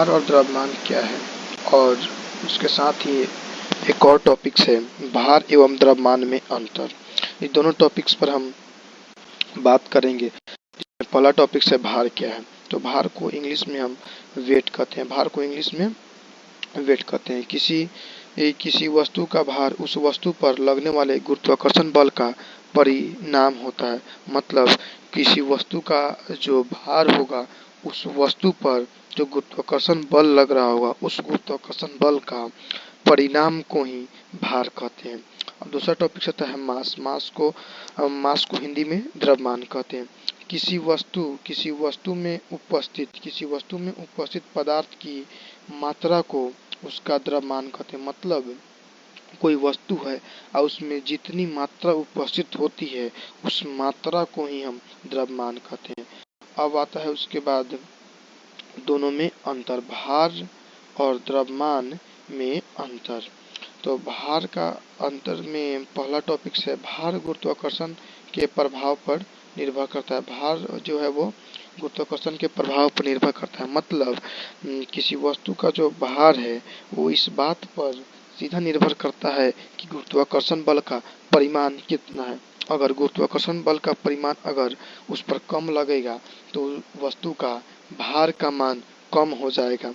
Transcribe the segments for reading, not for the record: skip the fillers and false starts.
भार और द्रव्यमान क्या है, और उसके साथ ही एक और टॉपिक्स है भार एवं द्रव्यमान में अंतर। इस दोनों टॉपिक्स पर हम बात करेंगे। पहला टॉपिक है भार क्या है। तो भार को इंग्लिश में हम वेट कहते हैं। भार को इंग्लिश में वेट कहते हैं। किसी वस्तु का भार उस वस्तु पर लगने वाले गुरुत्वाकर्षण बल का परिणाम होता है। मतलब किसी वस्तु का जो भार होगा उस वस्तु पर जो गुरुत्वाकर्षण बल लग रहा होगा उस गुरुत्वाकर्षण बल का परिणाम को ही भार कहते हैं। अब दूसरा टॉपिक आता है मास। मास को हिंदी में द्रव्यमान कहते हैं। किसी वस्तु में उपस्थित पदार्थ की मात्रा को उसका द्रव्यमान कहते हैं। मतलब कोई वस्तु है और उसमें जितनी मात्रा उपस्थित होती है उस मात्रा को ही हम द्रव्यमान कहते हैं। अब आता है उसके बाद दोनों में अंतर, भार और द्रव्यमान में अंतर। तो भार का अंतर में पहला टॉपिक है भार गुरुत्वाकर्षण के प्रभाव पर निर्भर करता है। भार जो है वो गुरुत्वाकर्षण के प्रभाव पर निर्भर करता है। मतलब किसी वस्तु का जो भार है वो इस बात पर सीधा निर्भर करता है कि गुरुत्वाकर्षण बल का परिमाण कितना है। अगर गुरुत्वाकर्षण बल का परिमाण अगर उस पर कम लगेगा तो वस्तु का भार का मान कम हो जाएगा।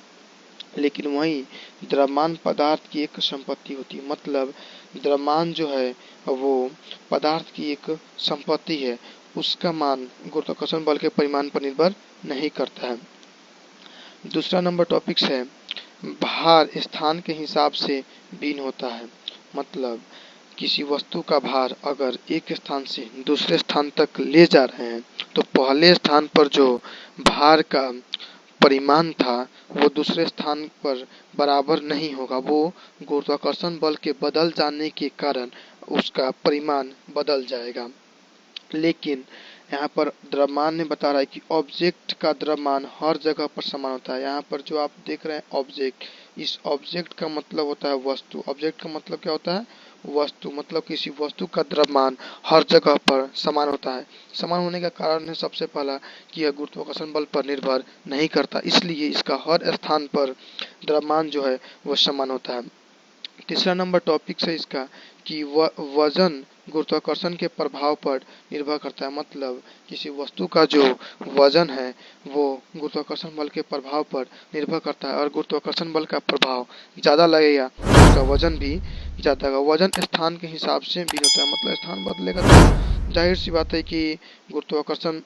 लेकिन वहीं द्रव्यमान पदार्थ की एक संपत्ति होती है। मतलब द्रव्यमान जो है वो पदार्थ की एक संपत्ति है, उसका मान गुरुत्वाकर्षण बल के परिमाण पर निर्भर नहीं करता है। दूसरा नंबर टॉपिक है भार स्थान के हिसाब से भिन्न होता है। मतलब किसी वस्तु का भार अगर एक स्थान से दूसरे स्थान तक ले जा रहे हैं तो पहले स्थान पर जो भार का परिमाण था वो दूसरे स्थान पर बराबर नहीं होगा। वो गुरुत्वाकर्षण बल के बदल जाने के कारण उसका परिमाण बदल जाएगा। लेकिन यहाँ पर द्रव्यमान में बता रहा है कि ऑब्जेक्ट का द्रव्यमान हर जगह पर समान होता है। यहाँ पर जो आप देख रहे हैं ऑब्जेक्ट, इस ऑब्जेक्ट का मतलब होता है वस्तु। ऑब्जेक्ट का मतलब क्या होता है? वस्तु। मतलब किसी वस्तु का द्रव्यमान हर जगह पर समान होता है। समान होने का कारण है सबसे पहला कि यह गुरुत्वाकर्षण बल पर निर्भर नहीं करता, इसलिए इसका हर स्थान पर द्रव्यमान जो है वह समान होता है। तीसरा नंबर टॉपिक है इसका कि वजन गुरुत्वाकर्षण के प्रभाव पर निर्भर करता है। मतलब किसी वस्तु का जो वजन है वो गुरुत्वाकर्षण बल के प्रभाव पर निर्भर करता है और गुरुत्वाकर्षण बल का प्रभाव ज़्यादा लगेगा तो उसका वजन भी ज़्यादा होगा। वजन स्थान के हिसाब से भी होता है। मतलब स्थान बदलेगा तो जाहिर सी बात है कि गुरुत्वाकर्षण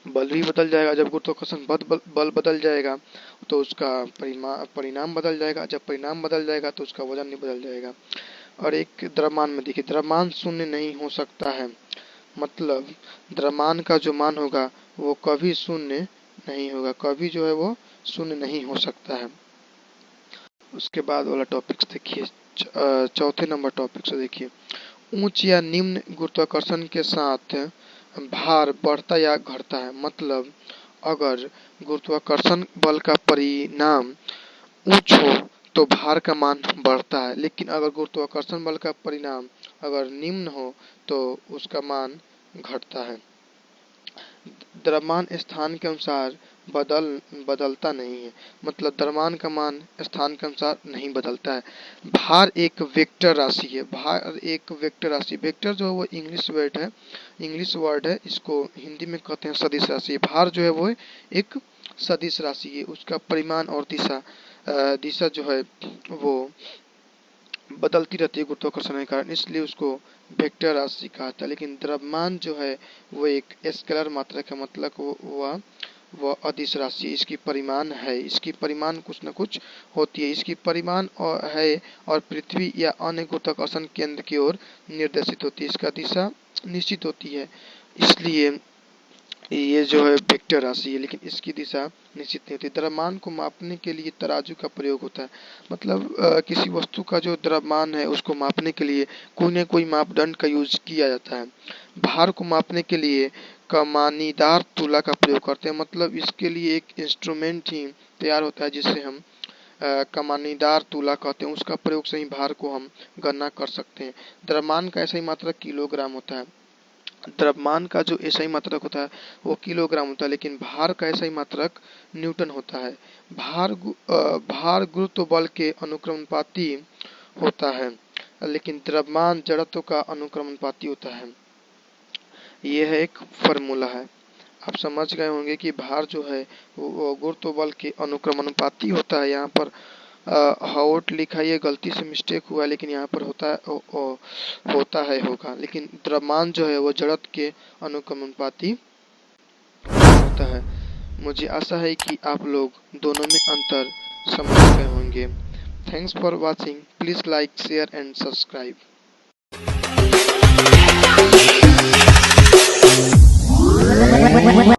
बल भी बदल जाएगा। जब गुरुत्वाकर्षण बल बदल जाएगा तो उसका परिणाम बदल जाएगा। जब परिणाम बदल जाएगा तो उसका वजन भी बदल जाएगा। और एक द्रव्यमान में देखिए, द्रव्यमान शून्य नहीं हो सकता है। मतलब द्रव्यमान का जो मान होगा वो कभी शून्य नहीं होगा, कभी जो है वो शून्य नहीं हो सकता है। उसके बाद वाला टॉपिक देखिए, चौथे नंबर टॉपिक से देखिए, उच्च या निम्न गुरुत्वाकर्षण के साथ भार बढ़ता या घटता है। मतलब अगर गुरुत्वाकर्षण बल का परिणाम उच्च हो तो भार का मान बढ़ता है, लेकिन अगर गुरुत्वाकर्षण बल का परिणाम अगर निम्न हो तो उसका मान घटता है। द्रव्यमान स्थान के अनुसार बदलता नहीं है। मतलब द्रव्यमान का मान स्थान के अनुसार नहीं बदलता है। भार एक वेक्टर राशि है। भार एक वेक्टर राशि, वेक्टर जो है वो इंग्लिश वर्ड है, इसको हिंदी में कहते हैं सदिश राशि। भार जो है वो एक सदिश राशि है, उसका परिमाण और दिशा जो है वो बदलती रहती है गुरुत्वाकर्षण के कारण, इसलिए उसको वेक्टर राशि कहा जाता है। लेकिन द्रव्यमान जो है वो एक स्केलर मात्रा का मतलब वह अदिश राशि, इसकी परिमाण है, इसकी परिमाण कुछ न कुछ होती है, इसकी परिमाण है और पृथ्वी या अन्य गुरुत्वाकर्षण केंद्र की ओर निर्देशित होती है। इसका दिशा निश्चित होती है, इसलिए ये जो है वेक्टर राशि है, लेकिन इसकी दिशा निश्चित नहीं होती। द्रव्यमान को मापने के लिए तराजू का प्रयोग होता है। मतलब किसी वस्तु का जो द्रव्यमान है उसको मापने के लिए कोई न कोई मापदंड का यूज किया जाता है। भार को मापने के लिए कमानीदार तुला का प्रयोग करते हैं। मतलब इसके लिए एक इंस्ट्रूमेंट ही तैयार होता है जिससे हम कमानीदार तुला कहते हैं, उसका प्रयोग से ही भार को हम गणना कर सकते हैं। द्रव्यमान का ऐसा ही मात्रा किलोग्राम होता है। द्रव्यमान का जो एसआई मात्रक होता है वो किलोग्राम होता है, लेकिन भार का एसआई मात्रक न्यूटन होता है। भार गुरुत्व बल के अनुक्रमानुपाती होता है, लेकिन द्रव्यमान जड़त्व का अनुक्रमानुपाती होता है। यह एक फॉर्मूला है। आप समझ गए होंगे कि भार जो है वो गुरुत्व बल के अनुक्रमानुपाती होता है। यहाँ पर हाउट लिखा है, ये गलती से मिस्टेक हुआ है, लेकिन यहाँ पर होगा, लेकिन द्रव्यमान जो है वो जड़त्व के अनुक्रमानुपाती होता है। मुझे आशा है कि आप लोग दोनों में अंतर समझ गए होंगे। Thanks for watching. Please like, share and subscribe.